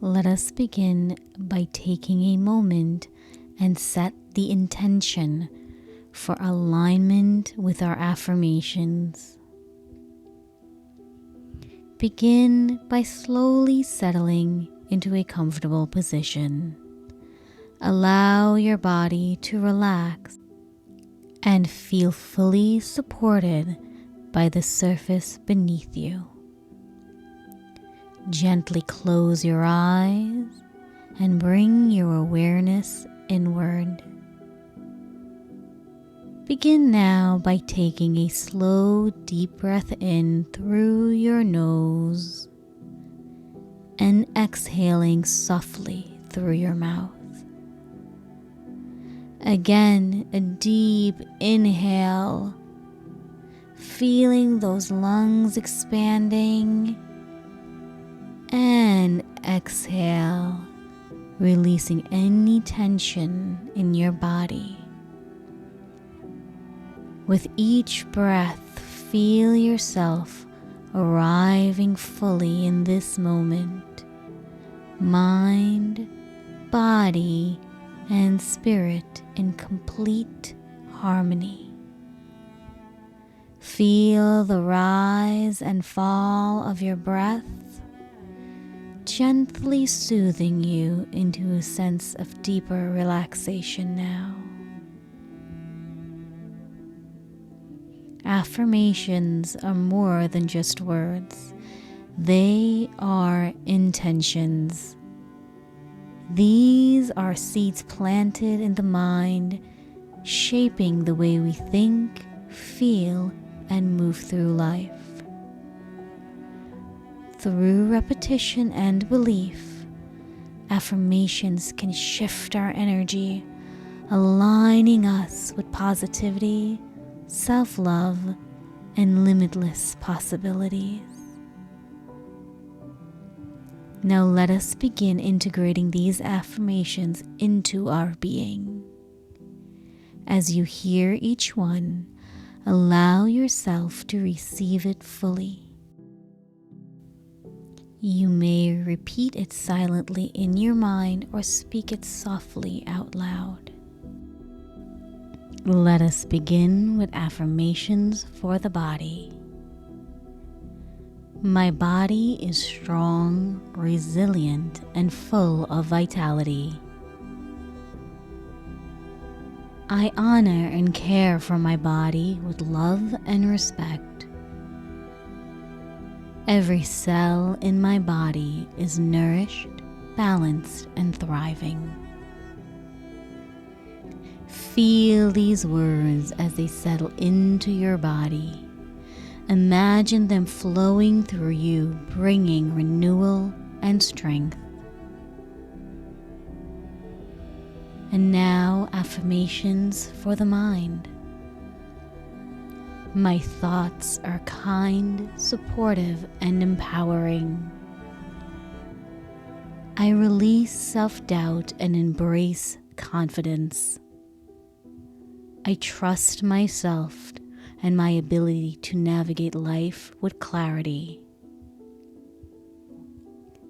Let us begin by taking a moment and set the intention for alignment with our affirmations. Begin by slowly settling into a comfortable position. Allow your body to relax and feel fully supported by the surface beneath you. Gently close your eyes and bring your awareness inward. Begin now by taking a slow, deep breath in through your nose and exhaling softly through your mouth. Again, a deep inhale, feeling those lungs expanding, and exhale, releasing any tension in your body. With each breath, feel yourself arriving fully in this moment, mind, body, and spirit in complete harmony. Feel the rise and fall of your breath, gently soothing you into a sense of deeper relaxation now. Affirmations are more than just words. They are intentions. These are seeds planted in the mind, shaping the way we think, feel, and move through life. Through repetition and belief, affirmations can shift our energy, aligning us with positivity, self-love, and limitless possibilities. Now let us begin integrating these affirmations into our being. As you hear each one, allow yourself to receive it fully. You may repeat it silently in your mind or speak it softly out loud. Let us begin with affirmations for the body. My body is strong, resilient, and full of vitality. I honor and care for my body with love and respect. Every cell in my body is nourished, balanced, and thriving. Feel these words as they settle into your body. Imagine them flowing through you, bringing renewal and strength. And now, affirmations for the mind. My thoughts are kind, supportive, and empowering. I release self-doubt and embrace confidence. I trust myself and my ability to navigate life with clarity.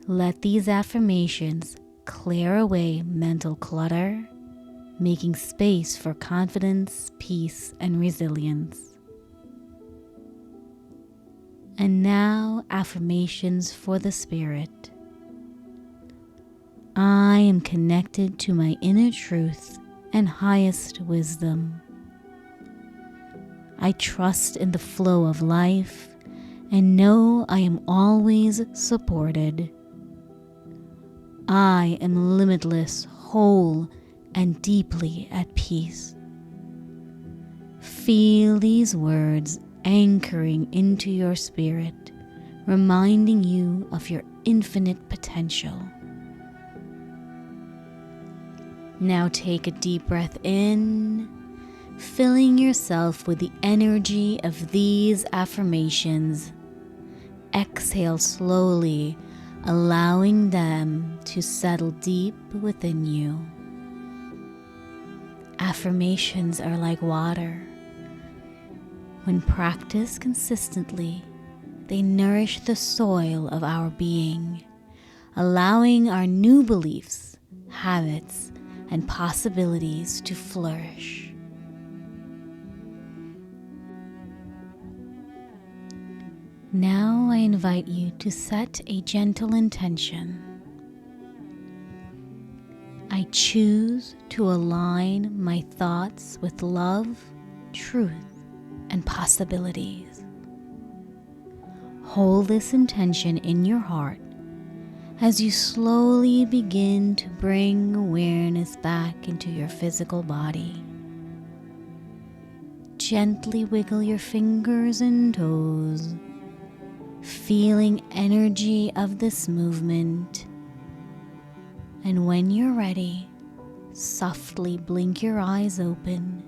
Let these affirmations clear away mental clutter, making space for confidence, peace, and resilience. And now, affirmations for the spirit. I am connected to my inner truth and highest wisdom. I trust in the flow of life and know I am always supported. I am limitless, whole, and deeply at peace. Feel these words anchoring into your spirit, reminding you of your infinite potential. Now take a deep breath in, filling yourself with the energy of these affirmations. Exhale slowly, allowing them to settle deep within you. Affirmations are like water. When practiced consistently, they nourish the soil of our being, allowing our new beliefs, habits, and possibilities to flourish. Now I invite you to set a gentle intention. I choose to align my thoughts with love, truth, and possibilities. Hold this intention in your heart as you slowly begin to bring awareness back into your physical body. Gently wiggle your fingers and toes, feeling energy of this movement. And when you're ready, softly blink your eyes open,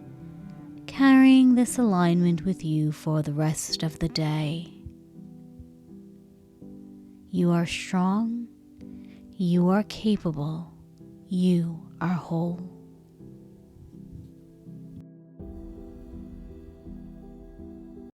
carrying this alignment with you for the rest of the day. You are strong, you are capable, you are whole.